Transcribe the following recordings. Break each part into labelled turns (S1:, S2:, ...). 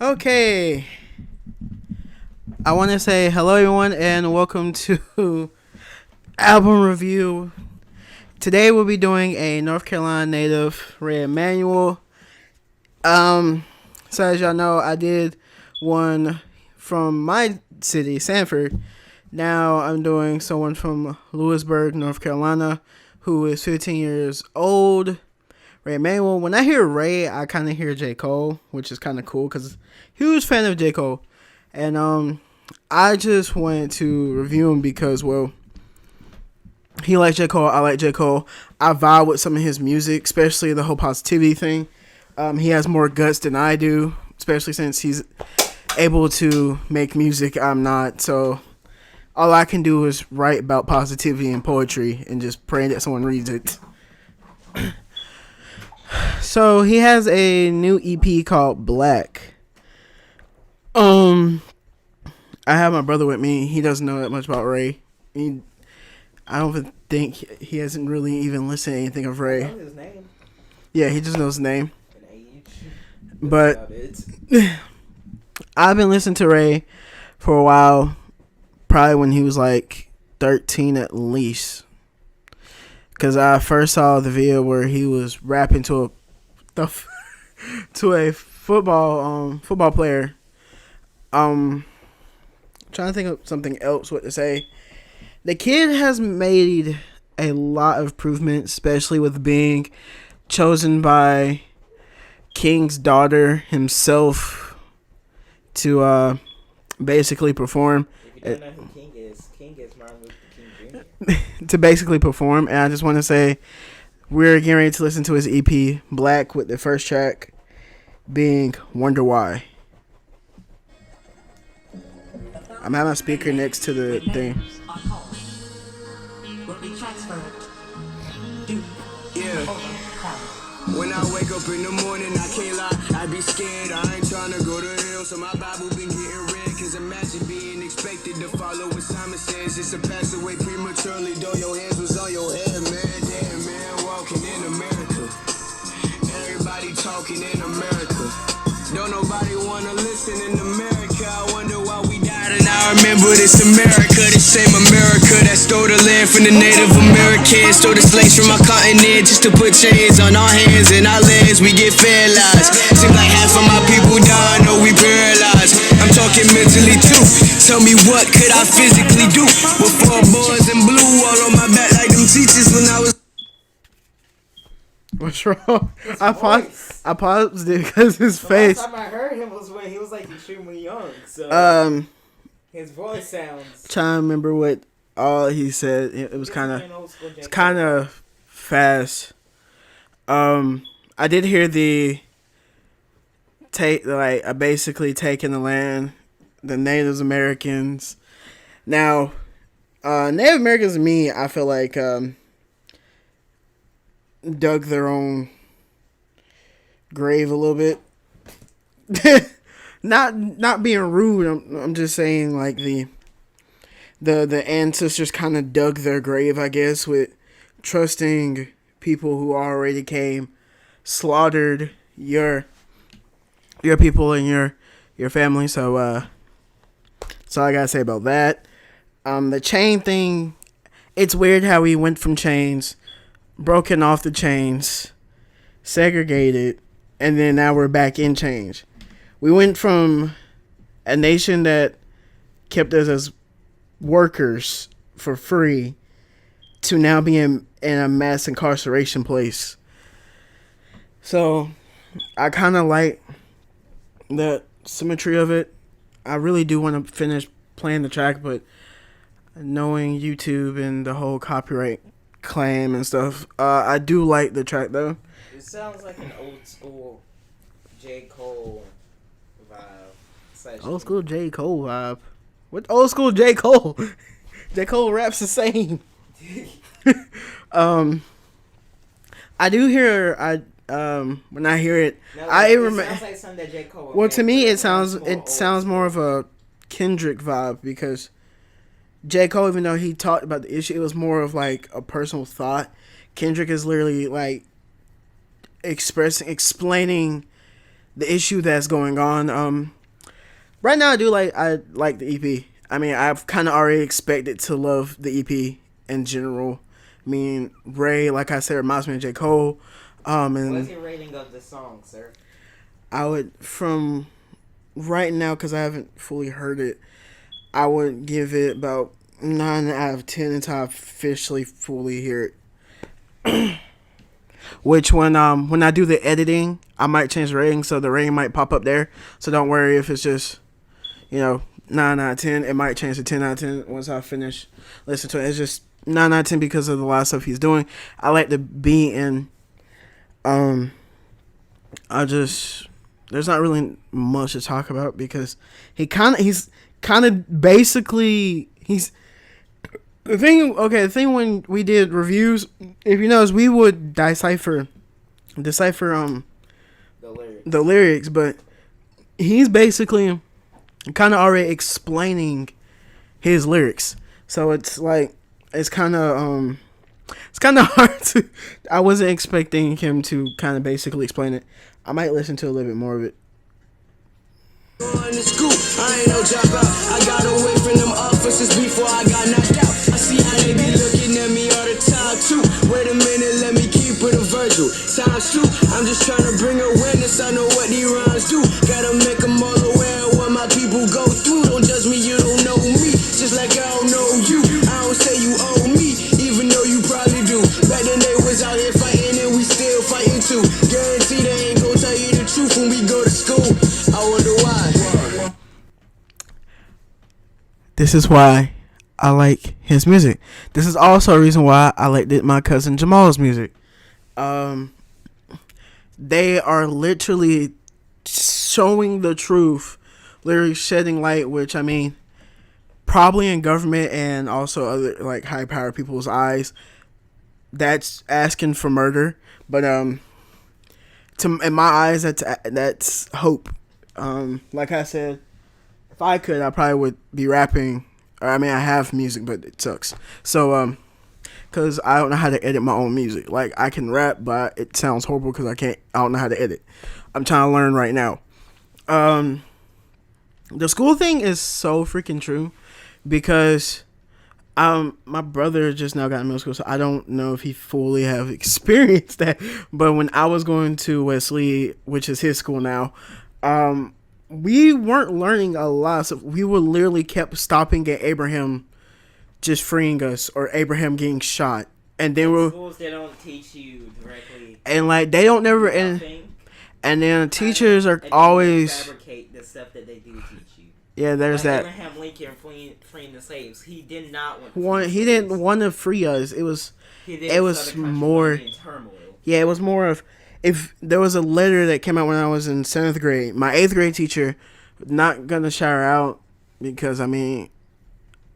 S1: Okay. I want to say hello, everyone, and welcome to album review. Today we'll be doing a North Carolina native, Ray Emmanuel. So as y'all know, I did one from my city, Sanford. Now I'm doing someone from Lewisburg, North Carolina, who is 15 years old. Ray Emmanuel. When I hear Ray, I kind of hear J. Cole, which is kind of cool because huge fan of J. Cole. And I just wanted to review him because, well, he likes J. Cole. I like J. Cole. I vibe with some of his music, especially the whole positivity thing. He has more guts than I do, especially since he's able to make music. I'm not. So all I can do is write about positivity and poetry and just pray that someone reads it. So he has a new EP called Black. I have my brother with me. He doesn't know that much about Ray. I don't even think he hasn't really even listened to anything of Ray.
S2: I know his name.
S1: Yeah, he just knows his name.
S2: And age.
S1: But I've been listening to Ray for a while. Probably when he was like 13 at least. Because I first saw the video where he was rapping to a football player. Trying to think of something else what to say. The kid has made a lot of improvements, especially with being chosen by King's daughter himself to basically perform.
S2: If you don't know who King is Martin Luther King Jr.
S1: To basically perform, and I just want to say we're getting ready to listen to his EP Black, with the first track being Wonder Why. I'm having a speaker next to the thing.
S3: Yeah. When I wake up in the morning, I can't lie, I be scared. I ain't trying to go to hell, so my Bible been getting read. Cause imagine being expected to follow what Simon says. It's a pass away prematurely, though your hands was on your head, man. Damn, man, walking in America. Everybody talking in America. Don't nobody wanna listen in America. I wonder why we died, and I remember this America, this same America that stole the land from the Native Americans, stole the slaves from our continent just to put chains on our hands and our legs. We get paralyzed. Seems like half of my people die, no, we paralyzed. I'm talking mentally too. Tell me what could I physically do with 4 boys in blue all on my back like them teachers when I was.
S1: What's wrong? I paused it because his face.
S2: Last time I heard him was when he was like extremely young. So his voice sounds.
S1: Trying to remember what all he said. It was kind of fast. I did hear the basically taking the land, the Native Americans. Now, Native Americans, to me, I feel like dug their own grave a little bit. not being rude. I'm just saying like the ancestors kind of dug their grave, I guess, with trusting people who already came, slaughtered your people and your family. So that's all I gotta say about that. The chain thing, it's weird how we went from chains, broken off the chains, segregated, and then now we're back in chains. We went from a nation that kept us as workers for free to now being in a mass incarceration place. So I kind of like the symmetry of it. I really do want to finish playing the track, but knowing YouTube and the whole copyright claim and stuff, I do like the track though.
S2: It sounds like an old school J. Cole vibe.
S1: Old school J. Cole vibe. What old school J. Cole? J. Cole raps the same. I do hear when I hear it,
S2: No,
S1: I
S2: it
S1: remember.
S2: sounds like something that J. Cole.
S1: Well, to me, it sounds
S2: more
S1: more of a Kendrick vibe because J. Cole, even though he talked about the issue, it was more of like a personal thought. Kendrick is literally like explaining the issue that's going on. Right now I like the EP. I mean, I've kind of already expected to love the EP in general. I mean, Ray, like I said, reminds me of J. Cole. And
S2: What's your rating of the song, sir?
S1: I would, from right now, because I haven't fully heard it, I would give it about 9 out of 10 until I officially fully hear it. Which when I do the editing, I might change the rating, so the rating might pop up there. So don't worry if it's just, 9 out of 10. It might change to 10 out of 10 once I finish listening to it. It's just 9 out of 10 because of the lot of stuff he's doing. I like the beat, and there's not really much to talk about because he's kind of basically the thing when we did reviews, if you notice, we would decipher
S2: The
S1: lyrics, but he's basically kind of already explaining his lyrics. So it's like it's kind of hard to. I wasn't expecting him to kind of basically explain it. I might listen to a little bit more of it.
S3: On the scoop, I ain't no dropout. I got away from them officers before I got knocked out. I see how they be looking at me all the time too. Wait a minute, let me keep it a Virgil. Times 2, I'm just trying to bring awareness. I know what these rhymes do. Gotta make them all aware of what my people go through. Don't judge me, you don't know me. Just like I don't know you. I don't say you owe me, even though you probably do. Back then they was out here fighting and we still fighting too. Guarantee they ain't gon' tell you the truth when we go to school. I wonder why.
S1: This is why I like his music. This is also a reason why I like my cousin Jamal's music. They are literally showing the truth, literally shedding light, which I mean, probably in government and also other like high power people's eyes, that's asking for murder. But in my eyes, that's hope. Like I said, if I could, I probably would be rapping. Or I mean, I have music, but it sucks. So, because I don't know how to edit my own music. Like, I can rap, but it sounds horrible because I don't know how to edit. I'm trying to learn right now. The school thing is so freaking true because my brother just now got in middle school, so I don't know if he fully have experienced that. But when I was going to Wesley, which is his school now, we weren't learning a lot. So we were literally kept stopping at Abraham just freeing us or Abraham getting shot. And then
S2: schools, they don't teach you directly.
S1: And like they don't never and then teachers are always
S2: fabricate the stuff that they do teach you.
S1: Yeah, there's
S2: like
S1: that.
S2: Abraham Lincoln freeing the slaves. He did not
S1: he didn't want to free us. It was more. Yeah, it was more of if there was a letter that came out when I was in 7th grade. My 8th grade teacher, not gonna shout her out because I mean,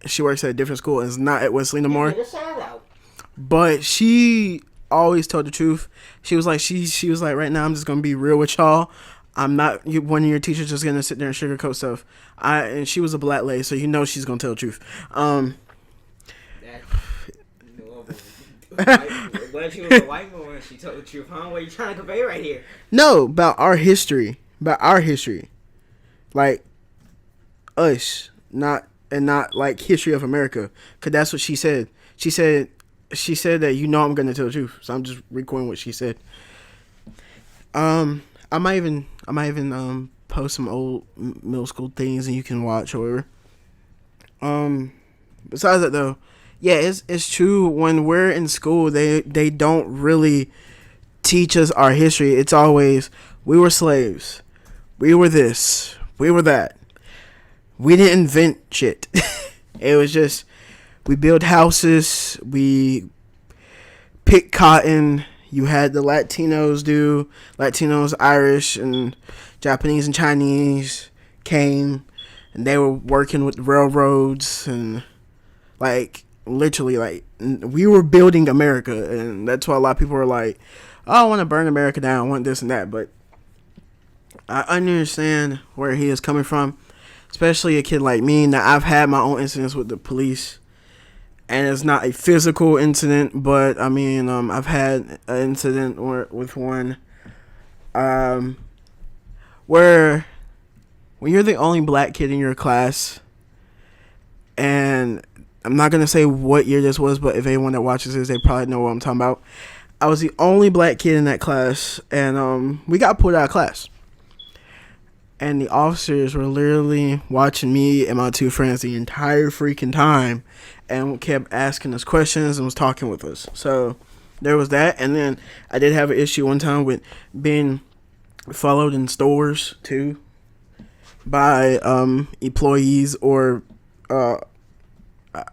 S1: she works at a different school and is not at Wesley no more. But she always told the truth. She was like, she was like, right now I'm just gonna be real with y'all. I'm not one of your teachers just gonna sit there and sugarcoat stuff. And she was a black lady, so you know she's gonna tell the truth.
S2: When she was a white woman, she told the truth. Huh? What are you trying to convey right here?
S1: No, about our history. Like us, not like history of America. Cause that's what she said. She said that I'm gonna tell the truth. So I'm just recording what she said. I might even post some old middle school things and you can watch or whatever. Besides that though, yeah, it's true. When we're in school, they don't really teach us our history. It's always we were slaves, we were this, we were that. We didn't invent shit. It was just we built houses, we picked cotton. You had the Latinos, Irish, and Japanese and Chinese came, and they were working with railroads and like literally like we were building America, and that's why a lot of people were like, "Oh, I want to burn America down, I want this and that." But I understand where he is coming from, especially a kid like me. Now I've had my own incidents with the police. And it's not a physical incident, but I mean, I've had an incident with one, where when you're the only black kid in your class, and I'm not gonna say what year this was, but if anyone that watches this, they probably know what I'm talking about. I was the only black kid in that class, and we got pulled out of class. And the officers were literally watching me and my two friends the entire freaking time, and kept asking us questions and was talking with us. So there was that. And then I did have an issue one time with being followed in stores too by employees or I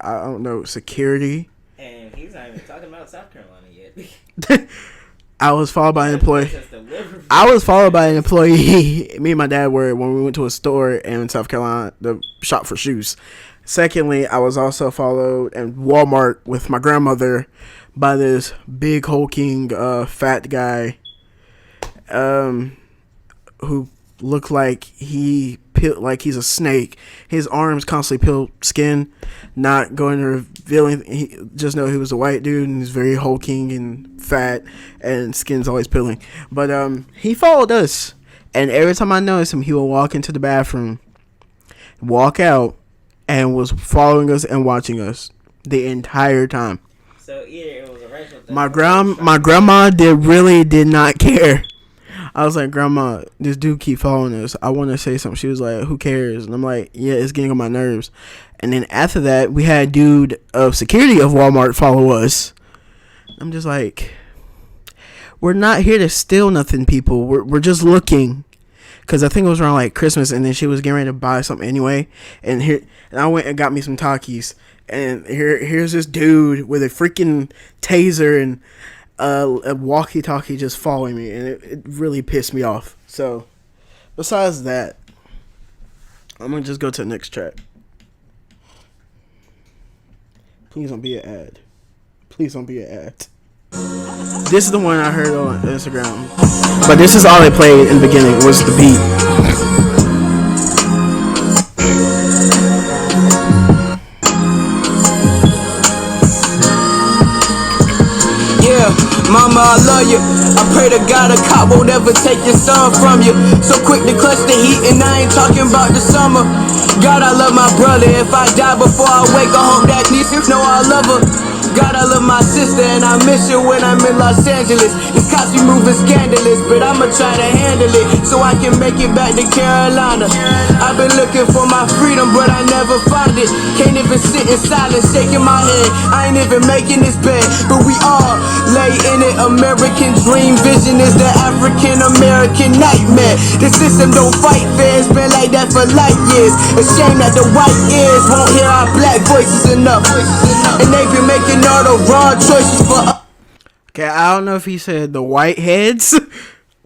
S1: don't know, security.
S2: And he's not even talking about South Carolina yet.
S1: I was followed by an employee. I was followed by an employee. Me and my dad were when we went to a store in South Carolina, the shop for shoes. Secondly, I was also followed in Walmart with my grandmother by this big hulking fat guy who looked like he's a snake. His arms constantly peeled skin, not going to revealing. He just know he was a white dude and he's very hulking and fat, and skin's always peeling. But he followed us, and every time I noticed him, he would walk into the bathroom, walk out, and was following us and watching us the entire time.
S2: So either it was a racial thing.
S1: My grandma did not care. I was like, Grandma, this dude keep following us. I want to say something. She was like, who cares? And I'm like, yeah, it's getting on my nerves. And then after that, we had a dude of security of Walmart follow us. I'm just like, we're not here to steal nothing, people. We're just looking. Because I think it was around like Christmas, and then she was getting ready to buy something anyway. And I went and got me some Takis. And here's this dude with a freaking taser and a walkie-talkie just following me, and it really pissed me off. So, besides that, I'm gonna just go to the next track. Please don't be an ad. Please don't be an ad. This is the one I heard on Instagram, but this is all they played in the beginning was the beat.
S3: Mama, I love you. I pray to God a cop won't ever take your son from you. So quick to clutch the heat, and I ain't talking about the summer. God, I love my brother. If I die before I wake, I hope that nieces know I love her. God, I love my sister, and I miss her when I'm in Los Angeles. This cops be moving scandalous, but I'ma try to handle it so I can make it back to Carolina. I've been looking for my freedom, but I never found it. Can't even sit in silence, shaking my head. I ain't even making this bed, but we all lay in it. American dream vision is the African American nightmare. The system don't fight fair, it's been like that for light years. A shame that the white ears won't hear our black voices enough, and they've been making all the wrong choices for us.
S1: Okay, I don't know if he said the whiteheads.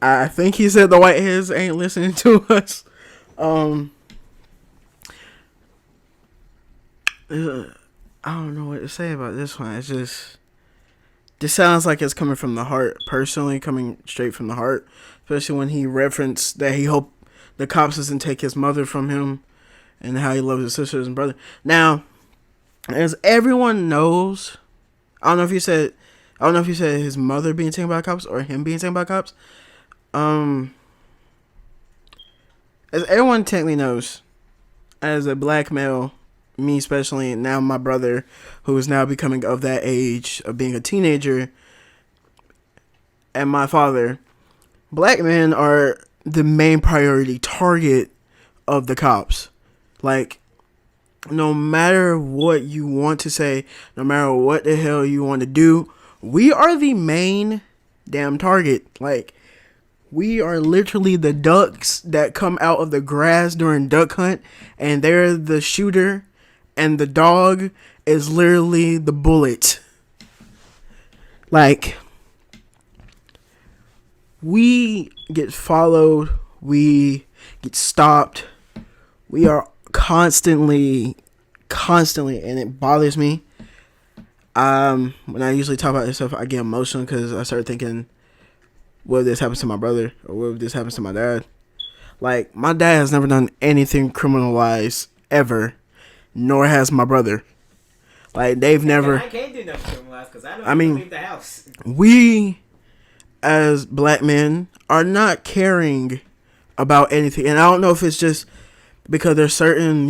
S1: I think he said the whiteheads ain't listening to us. I don't know what to say about this one. It's just, this sounds like it's coming from the heart. Personally, coming straight from the heart. Especially when he referenced that he hoped the cops doesn't take his mother from him, and how he loves his sisters and brother. Now, as everyone knows, I don't know if you said his mother being taken by cops or him being taken by cops. As everyone technically knows, as a black male, me especially, now my brother, who is now becoming of that age of being a teenager, and my father, black men are the main priority target of the cops. Like, no matter what you want to say, no matter what the hell you want to do, we are the main damn target. Like, we are literally the ducks that come out of the grass during duck hunt, and they're the shooter, and the dog is literally the bullet. Like, we get followed, we get stopped, we are constantly, and it bothers me. When I usually talk about this stuff, I get emotional because I start thinking, what if this happens to my brother, or what if this happens to my dad? Like, my dad has never done anything criminalized ever, nor has my brother. Like, they've never.
S2: I can't do nothing criminalized because I don't even leave the house.
S1: We, as black men, are not carrying about anything. And I don't know if it's just because there's certain,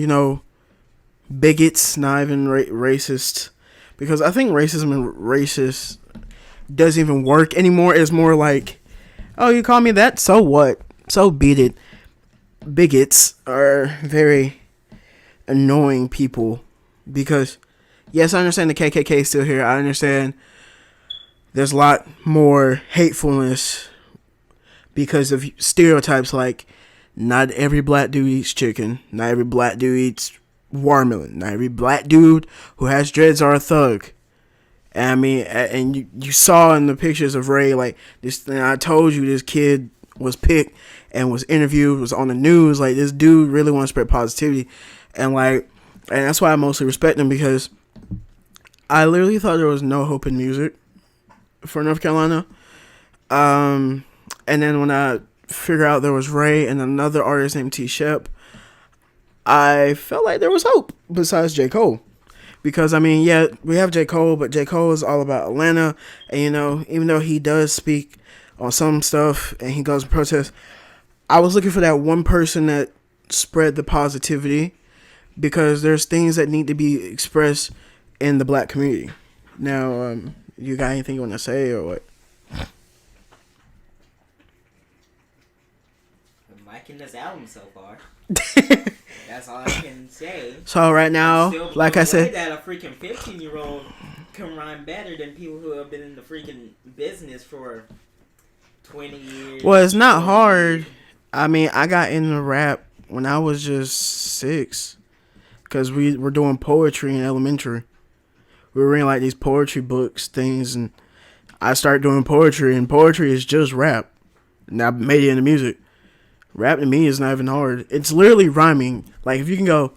S1: bigots, not even racist. Because I think racism and racist doesn't even work anymore. It's more like, oh, you call me that? So what? So beat it. Bigots are very annoying people because, yes, I understand the KKK is still here. I understand there's a lot more hatefulness because of stereotypes like not every black dude eats chicken, not every black dude eats watermelon, not every black dude who has dreads are a thug. And I mean, and you saw in the pictures of Ray, like this thing, I told you this kid was picked and was interviewed, was on the news. Like, this dude really wants to spread positivity. And that's why I mostly respect him, because I literally thought there was no hope in music for North Carolina. And then when I figured out there was Ray and another artist named T. Shep, I felt like there was hope besides J. Cole. Because, I mean, yeah, we have J. Cole, but J. Cole is all about Atlanta. And, even though he does speak on some stuff and he goes to protest, I was looking for that one person that spread the positivity, because there's things that need to be expressed in the black community. Now, you got anything you want to say or what?
S2: I'm liking this album so far. That's all I can say.
S1: So right now, like I said,
S2: that a freaking 15-year-old can rhyme better than people who have been in the freaking business for 20 years.
S1: Well, it's not hard. I mean, I got into rap when I was just 6, because we were doing poetry in elementary. We were reading like these poetry books, things, and I started doing poetry, and poetry is just rap. And I made it into music. Rap to me is not even hard. It's literally rhyming. Like, if you can go,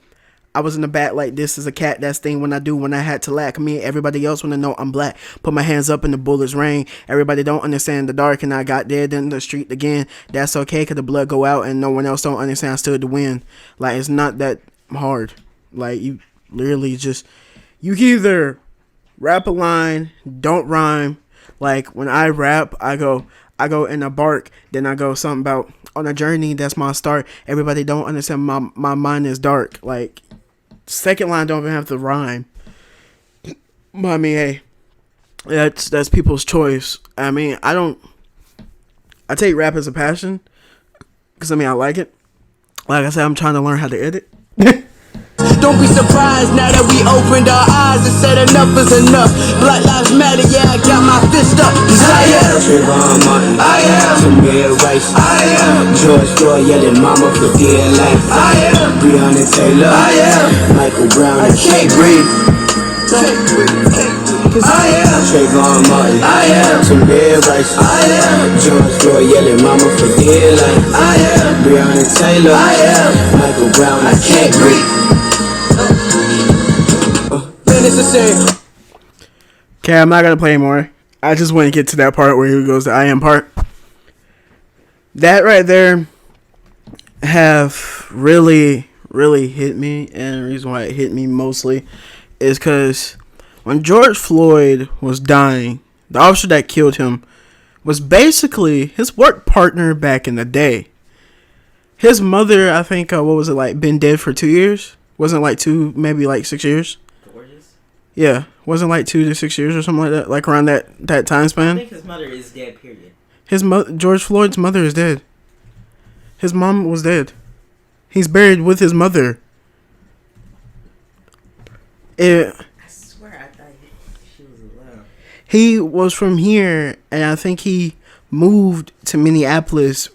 S1: I was in the back like this is a cat, that's thing when I had to lack me. Everybody else want to know I'm black. Put my hands up in the bullets rain. Everybody don't understand the dark and I got dead in the street again. That's okay, cause the blood go out and no one else don't understand I stood to win. Like, it's not that hard. Like, you literally just, you can either rap a line, don't rhyme. Like, when I rap, I go in a bark, then I go something about on a journey, that's my start. Everybody don't understand my mind is dark. Like, second line don't even have to rhyme. But I mean, hey, that's people's choice. I mean, I take rap as a passion, because I mean, I like it. Like I said, I'm trying to learn how to edit.
S3: Don't be surprised now that we opened our eyes and said enough is enough. Black Lives Matter, yeah, I got my fist up. Cause I am Trayvon Martin, I am Tamir Rice, I am George Floyd yelling mama for dear life, I am Breonna Taylor, I am Michael Brown, I can't breathe. Cause I am Trayvon Martin, I am Tamir Rice, I am George Floyd yelling mama for dear life, I am Breonna Taylor, I am Michael Brown, I can't breathe.
S1: Okay, I'm not gonna play anymore. I just want to get to that part where he goes to I am part. That right there have really, really hit me, and the reason why it hit me mostly is because when George Floyd was dying, the officer that killed him was basically his work partner back in the day. His mother, I think, been dead for 2 years? Wasn't it like 2, maybe like 6 years?
S2: Gorgeous?
S1: Yeah, wasn't like 2 to 6 years or something like that, like around that time span.
S2: I think his mother is dead, period.
S1: George Floyd's mother is dead. His mom was dead. He's buried with his mother.
S2: I swear I thought she was alive.
S1: He was from here, and I think he moved to Minneapolis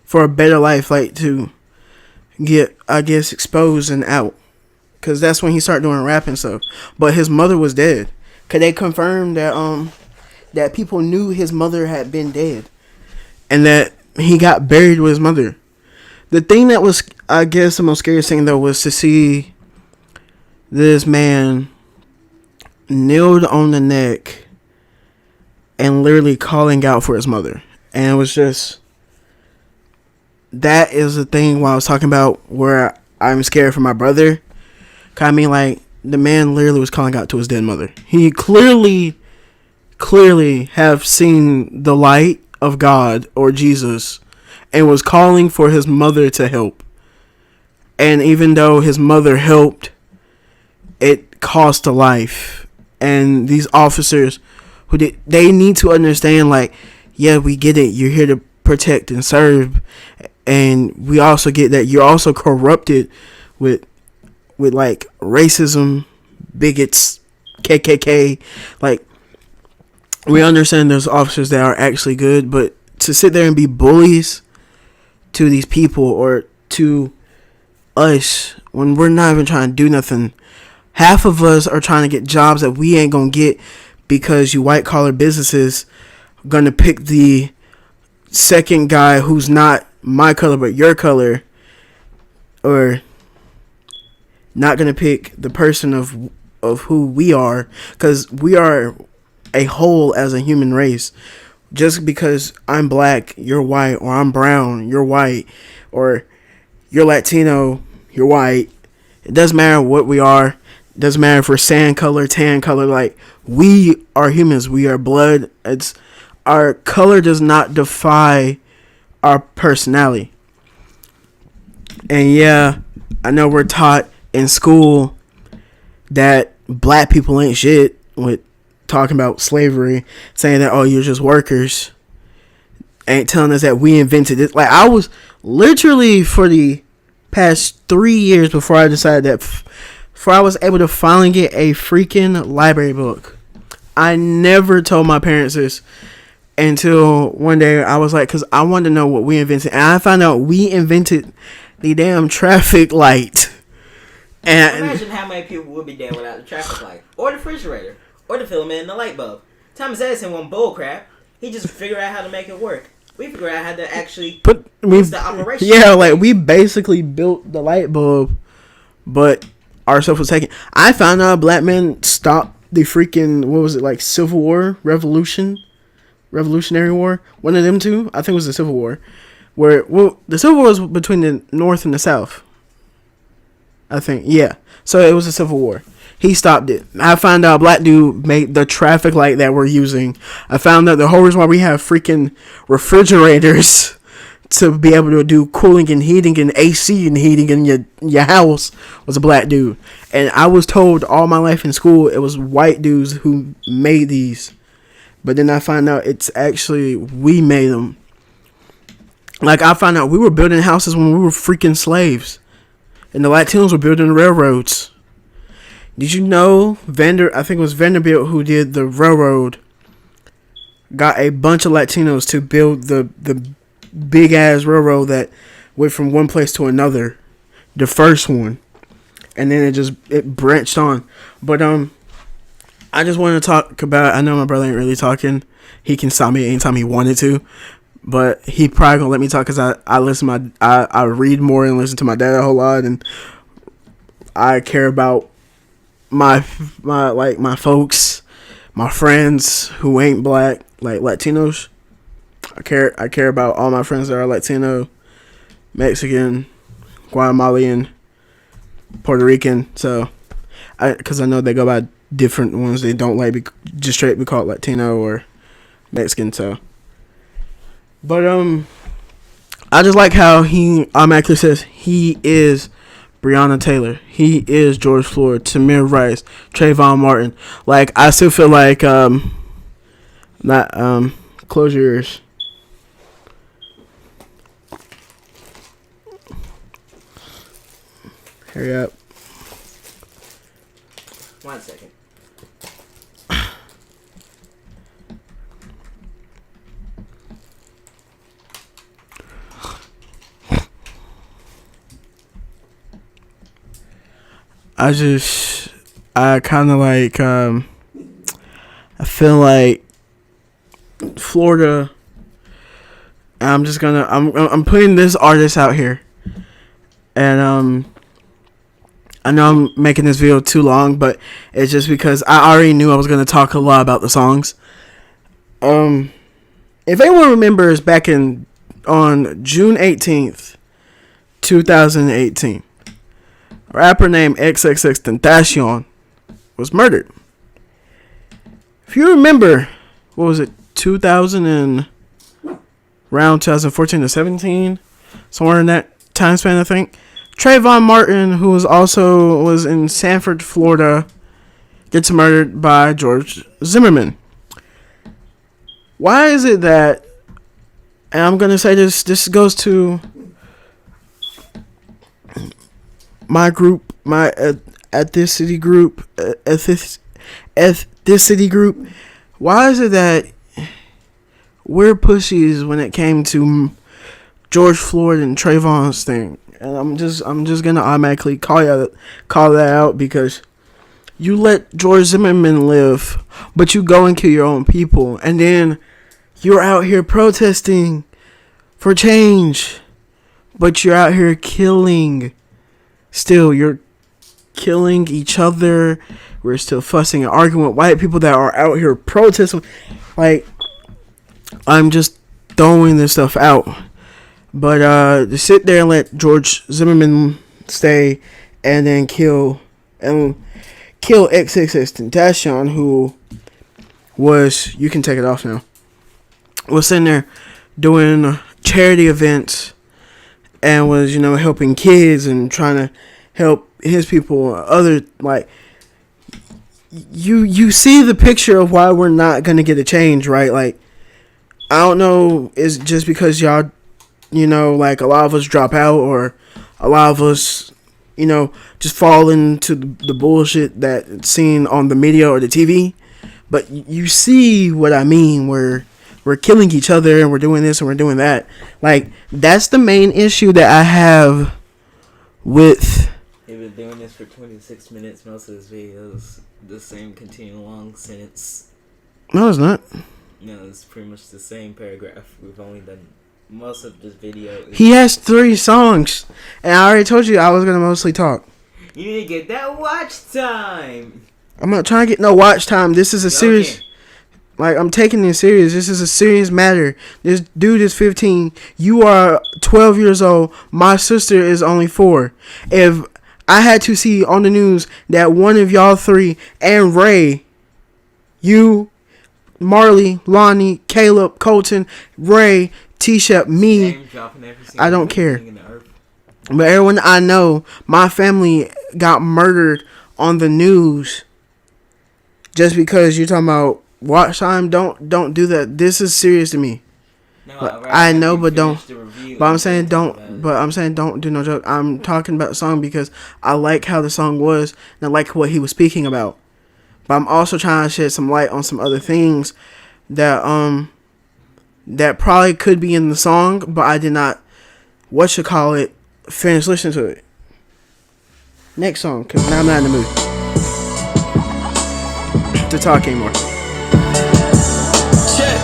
S1: for a better life, like to get, I guess, exposed and out. Because that's when he started doing rap and stuff. But his mother was dead. Because they confirmed that that people knew his mother had been dead. And that he got buried with his mother. The thing that was, I guess, the most scariest thing, though, was to see this man kneeled on the neck and literally calling out for his mother. And it was just, that is the thing while I was talking about where I'm scared for my brother. I mean, like, the man literally was calling out to his dead mother. He clearly have seen the light of God or Jesus and was calling for his mother to help. And even though his mother helped, it cost a life. And these officers, they need to understand, like, yeah, we get it. You're here to protect and serve. And we also get that you're also corrupted with like racism, bigots, KKK. Like, we understand there's officers that are actually good, but to sit there and be bullies to these people or to us when we're not even trying to do nothing. Half of us are trying to get jobs that we ain't gonna get because you white collar businesses are gonna pick the second guy who's not my color but your color, or not gonna pick the person of who we are, because we are a whole as a human race. Just because I'm black, you're white, or I'm brown, you're white, or you're Latino, you're white. It doesn't matter what we are. It doesn't matter if we're sand color, tan color. Like, we are humans. We are blood. Our color does not define our personality. And yeah, I know we're taught in school that black people ain't shit, with talking about slavery, saying that, oh, you're just workers, ain't telling us that we invented it. Like, I was literally, for the past 3 years before I decided that, before I was able to finally get a freaking library book, I never told my parents this until one day. I was like, because I wanted to know what we invented, and I found out we invented the damn traffic light. And
S2: imagine how many people would be dead without the traffic light, or the refrigerator, or the filament in the light bulb. Thomas Edison won bull crap. He just figured out how to make it work. We figured out how to actually use the operation.
S1: Yeah, like, we basically built the light bulb, but our stuff was taken. I found out black men stopped the freaking, what was it, like, Civil War, Revolutionary War? One of them two? I think it was the Civil War. Where, well, the Civil War was between the North and the South, I think. Yeah. So it was a Civil War. He stopped it. I found out black dude made the traffic light that we're using. I found out the whole reason why we have freaking refrigerators to be able to do cooling and heating and AC and heating in your house was a black dude. And I was told all my life in school it was white dudes who made these. But then I found out it's actually we made them. Like, I found out we were building houses when we were freaking slaves. And the Latinos were building railroads. Did you know I think it was Vanderbilt who did the railroad, got a bunch of Latinos to build the big ass railroad that went from one place to another, the first one, and then it branched on. But I just want to talk about, I know my brother ain't really talking. He can stop me anytime he wanted to, but he probably gonna let me talk because I read more and listen to my dad a whole lot, and I care about my folks, my friends who ain't black, like Latinos. I care about all my friends that are Latino, Mexican, Guatemalan, Puerto Rican. So, because I know they go by different ones. They don't like just straight be called Latino or Mexican. So, but I just like how he automatically says he is Breonna Taylor. He is George Floyd, Tamir Rice, Trayvon Martin. Like, I still feel like close your ears. Hurry up.
S2: 1 second.
S1: I kind of like, I feel like Florida, I'm putting this artist out here, and I know I'm making this video too long, but it's just because I already knew I was going to talk a lot about the songs. If anyone remembers, back on June 18th, 2018, a rapper named XXXTentacion was murdered. If you remember, what was it, 2000 and around 2014 to 17, somewhere in that time span, I think. Trayvon Martin, who was in Sanford, Florida, gets murdered by George Zimmerman. Why is it that, and I'm going to say this goes to my group, my ethnicity group, why is it that we're pussies when it came to George Floyd and Trayvon's thing? And I'm just gonna automatically call that out because you let George Zimmerman live, but you go and kill your own people, and then you're out here protesting for change, but you're out here killing. Still, you're killing each other. We're still fussing and arguing with white people that are out here protesting. Like, I'm just throwing this stuff out. But to sit there and let George Zimmerman stay and then kill XXXTentacion, who was, you can take it off now, was sitting there doing charity events and was, helping kids and trying to help his people, other, like, you see the picture of why we're not going to get a change, right? Like, I don't know, it's just because y'all, like, a lot of us drop out, or a lot of us, just fall into the bullshit that's seen on the media or the TV. But you see what I mean, where we're killing each other and we're doing this and we're doing that. Like, that's the main issue that I have with...
S2: They've been doing this for 26 minutes. Most of his videos, the same continual long sentence.
S1: No, it's not.
S2: No, it's pretty much the same paragraph. We've only done most of this video.
S1: He has 3 songs, and I already told you I was gonna mostly talk.
S2: You need to get that watch time.
S1: I'm not trying to get no watch time. This is a serious... Like, I'm taking this serious. This is a serious matter. This dude is 15. You are 12 years old. My sister is only 4. If I had to see on the news that one of y'all 3 and Ray, you, Marley, Lonnie, Caleb, Colton, Ray, T-Shep, me, I don't care. But everyone I know, my family got murdered on the news just because you're talking about watch time. Don't do that. This is serious to me.
S2: No,
S1: I know, but don't. But I'm saying don't. But I'm saying don't do no joke. I'm talking about the song because I like how the song was and I like what he was speaking about. But I'm also trying to shed some light on some other things that that probably could be in the song, but I did not finish listening to it. Next song, because now I'm not in the mood to talk anymore.
S3: Check.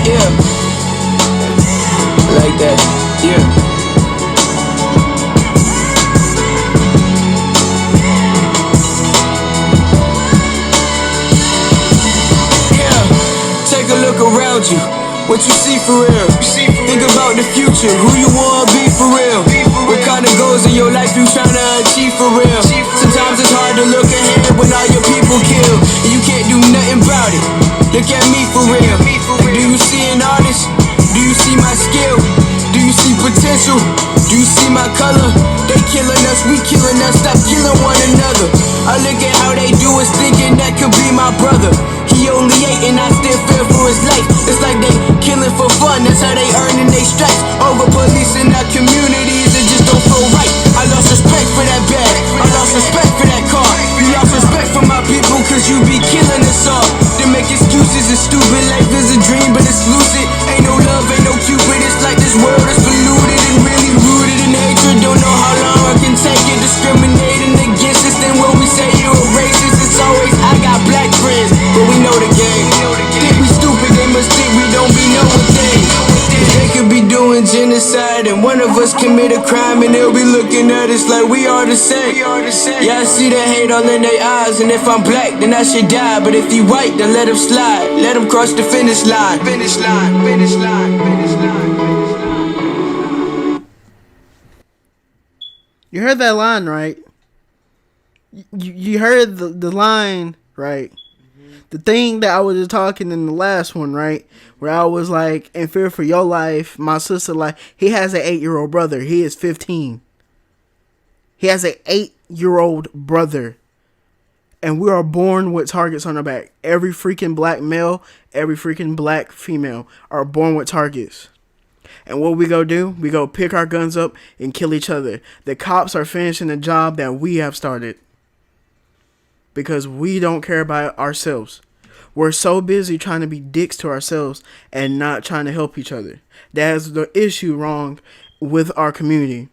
S3: Yeah. Like that. Yeah. Take a look around you, what you see for real. Think about the future, who you wanna be for real. What kind of goals in your life you tryna achieve for real. Sometimes it's hard to look ahead when all your people kill and you can't do nothing about it. Look at me for real. Like, do you see an artist? Do you see my skill? Do you see potential? Do you see my color? They killing us, we killing us, stop killing one another. I look at how they do is thinking that could be my brother. He only 8 and I still fear for his life. It's like they killing for fun, that's how they earning they stripes. Over policing our communities, it just don't feel right. I lost respect for that bag, I lost respect for that car. You lost respect for my people cause you be killing us all. They make excuses, it's stupid, life is a dream but it's lucid. Ain't no love, ain't no cupid, it's like this world is polluted and really rooted in hatred. Don't know how long I can take it, discriminating against us. Then when we say you're a racist, it's always I got black friends, but we know the game. Think we stupid, they must think we don't be knowing things. They could be doing genocide and one of us commit a crime and they'll be looking at us like we are the same. Yeah, I see the hate all in their eyes, and if I'm black then I should die, but if he white then let him slide, let him cross the finish line. Finish line, finish line, finish line, finish line.
S1: You heard that line, right? You heard the line, right? the thing that I was just talking in the last one, right? Where I was like, in fear for your life, my sister, like, he has an 8-year-old brother. He is 15. He has an 8-year-old brother. And we are born with targets on our back. Every freaking black male, every freaking black female are born with targets. And what we go do? We go pick our guns up and kill each other. The cops are finishing the job that we have started. Because we don't care about ourselves. We're so busy trying to be dicks to ourselves and not trying to help each other. That's the issue wrong with our community.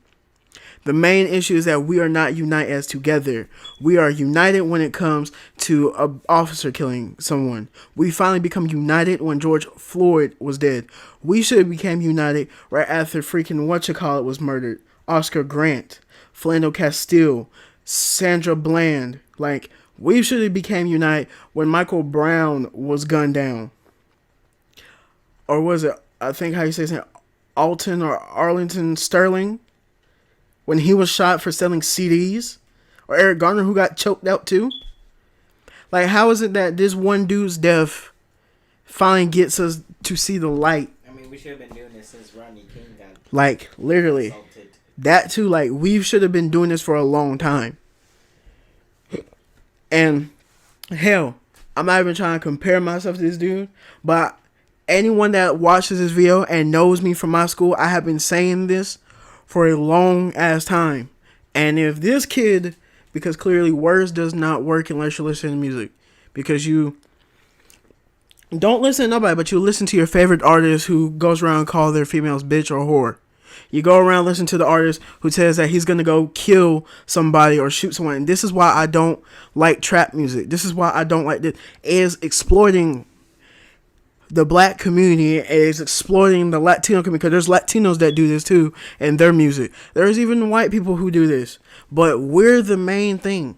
S1: The main issue is that we are not united as together. We are united when it comes to an officer killing someone. We finally become united when George Floyd was dead. We should have become united right after freaking whatchamacallit was murdered. Oscar Grant, Philando Castile, Sandra Bland. Like, we should have became united when Michael Brown was gunned down. Or was it, I think how you say it, Alton or Arlington Sterling? When he was shot for selling CDs? Or Eric Garner, who got choked out too? Like, how is it that this one dude's death finally gets us to see the light?
S2: I mean, we should have been doing this since Rodney King got
S1: like, literally.
S2: assaulted.
S1: That too, like, we should have been doing this for a long time. And, hell, I'm not even trying to compare myself to this dude, but anyone that watches this video and knows me from my school, I have been saying this for a long ass time. And if this kid, because clearly words does not work unless you listen to music, because you don't listen to nobody, but you listen to your favorite artist who goes around and call their females bitch or whore. You go around listen to the artist who says that he's gonna go kill somebody or shoot someone. And this is why I don't like trap music. This is why I don't like this. It is exploiting the black community. It is exploiting the Latino community, because there's Latinos that do this too in their music. There's even white people who do this. But we're the main thing.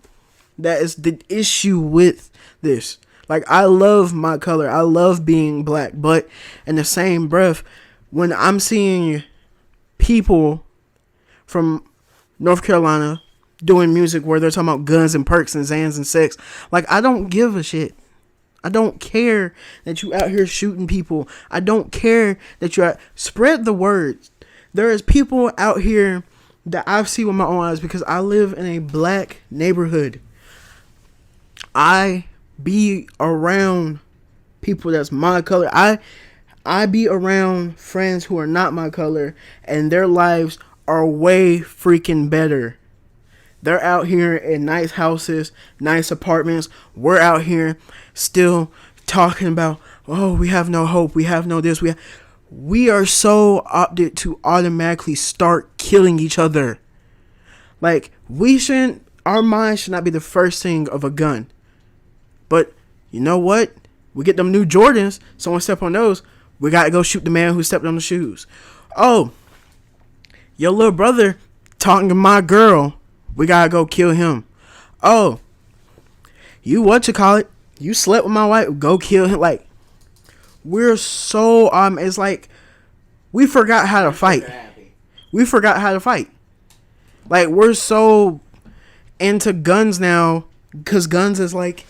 S1: That is the issue with this. Like, I love my color. I love being black. But in the same breath, when I'm seeing people from North Carolina doing music where they're talking about guns and perks and Xans and sex, like, I don't give a shit. I don't care that you out here shooting people. I don't care that you're out. Spread the word. There is people out here that I've seen with my own eyes, because I live in a black neighborhood. I be around people that's my color. I be around friends who are not my color, and their lives are way freaking better. They're out here in nice houses, nice apartments. We're out here still talking about, oh, we have no hope. We have no this. We are so opted to automatically start killing each other. Like, our mind should not be the first thing of a gun. But you know what? We get them new Jordans. Someone step on those. We got to go shoot the man who stepped on the shoes. Oh, your little brother talking to my girl. We got to go kill him. Oh, you you slept with my wife. Go kill him. Like, we're so, it's like, we forgot how to fight. We forgot how to fight. Like, we're so into guns now, because guns is like,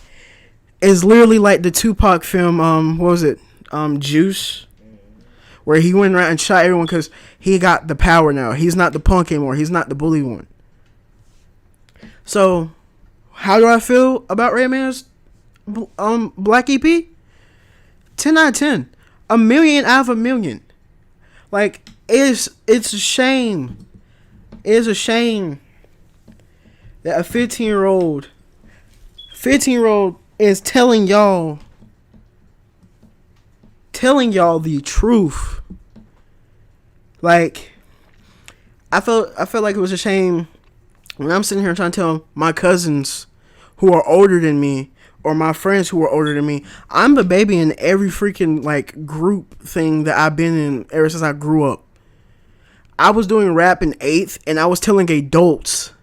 S1: it's literally like the Tupac film, what was it? Juice, where he went around and shot everyone because he got the power now. He's not the punk anymore. He's not the bully one. So, how do I feel about Redman's Black EP? 10 out of 10. 1,000,000 out of 1,000,000. Like, it's a shame. It is a shame that a 15-year-old is telling y'all the truth. Like, I felt like it was a shame when I'm sitting here trying to tell my cousins who are older than me, or my friends who are older than me, I'm the baby in every freaking, like, group thing that I've been in ever since I grew up. I was doing rap in 8th, and I was telling adults,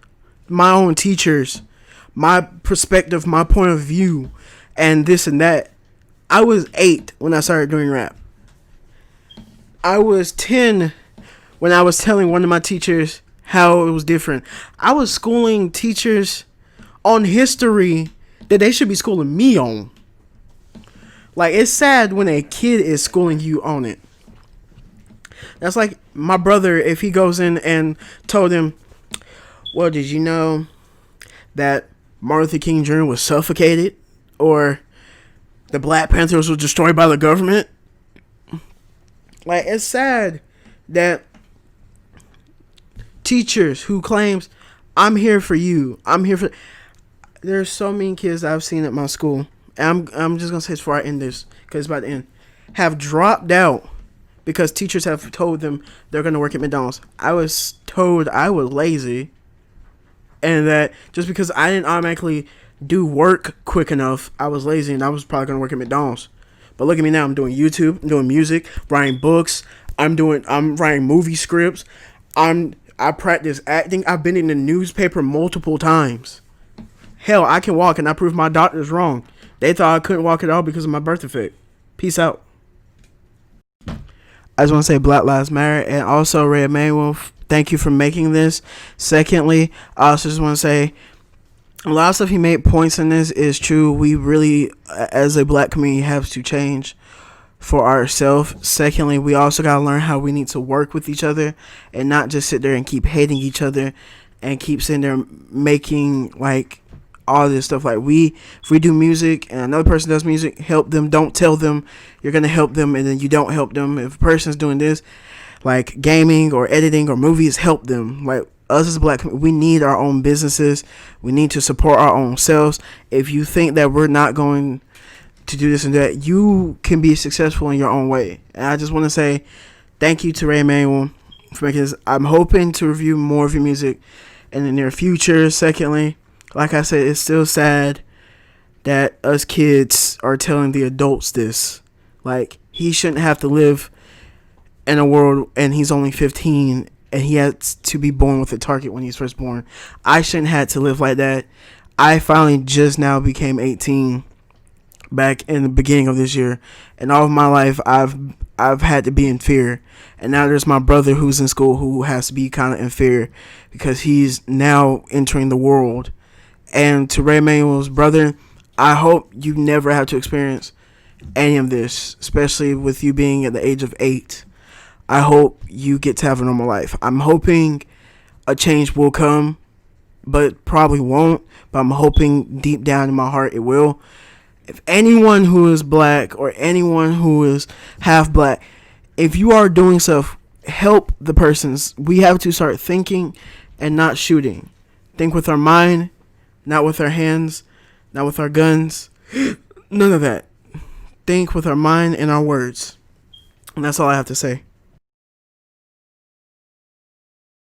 S1: my own teachers, my perspective, my point of view, and this and that. I was 8 when I started doing rap. I was 10 when I was telling one of my teachers how it was different. I was schooling teachers on history that they should be schooling me on. Like, it's sad when a kid is schooling you on it. That's like my brother, if he goes in and told him, well, did you know that Martin Luther King Jr. was suffocated? Or the Black Panthers were destroyed by the government? Like, it's sad that teachers who claims, I'm here for you, I'm here for... There's so many kids I've seen at my school, and I'm just going to say this before I end this, because it's about to end, have dropped out because teachers have told them they're going to work at McDonald's. I was told I was lazy, and that just because I didn't automatically do work quick enough, I was lazy, and I was probably going to work at McDonald's. But look at me now. I'm doing YouTube, I'm doing music, writing books, I'm writing movie scripts, I practice acting. I've been in the newspaper multiple times. Hell, I can walk, and I proved my doctors wrong. They thought I couldn't walk at all because of my birth defect. Peace out. I just want to say Black Lives Matter, and also Ray Emmanuel, thank you for making this. Secondly, I also just want to say a lot of stuff he made points in this is true. We really, as a black community, have to change for ourselves. Secondly, we also got to learn how we need to work with each other and not just sit there and keep hating each other and keep sitting there making like all this stuff. Like, if we do music and another person does music, help them. Don't tell them you're going to help them and then you don't help them. If a person's doing this, like gaming or editing or movies, help them. Like, us as black, we need our own businesses. We need to support our own selves. If you think that we're not going to do this and that, you can be successful in your own way. And I just want to say thank you to Ray Emmanuel for making this. I'm hoping to review more of your music in the near future. Secondly, like I said, it's still sad that us kids are telling the adults this. Like, he shouldn't have to live in a world, and he's only 15, and he had to be born with a target when he's first born. I shouldn't have to live like that. I finally just now became 18 back in the beginning of this year, and all of my life I've had to be in fear. And now there's my brother who's in school who has to be kind of in fear because he's now entering the world. And to Ray Emmanuel's brother, I hope you never have to experience any of this, especially with you being at the age of 8. I hope you get to have a normal life. I'm hoping a change will come, but probably won't. But I'm hoping deep down in my heart it will. If anyone who is black or anyone who is half black, if you are doing stuff, help the persons. We have to start thinking and not shooting. Think with our mind, not with our hands, not with our guns. None of that. Think with our mind and our words. And that's all I have to say.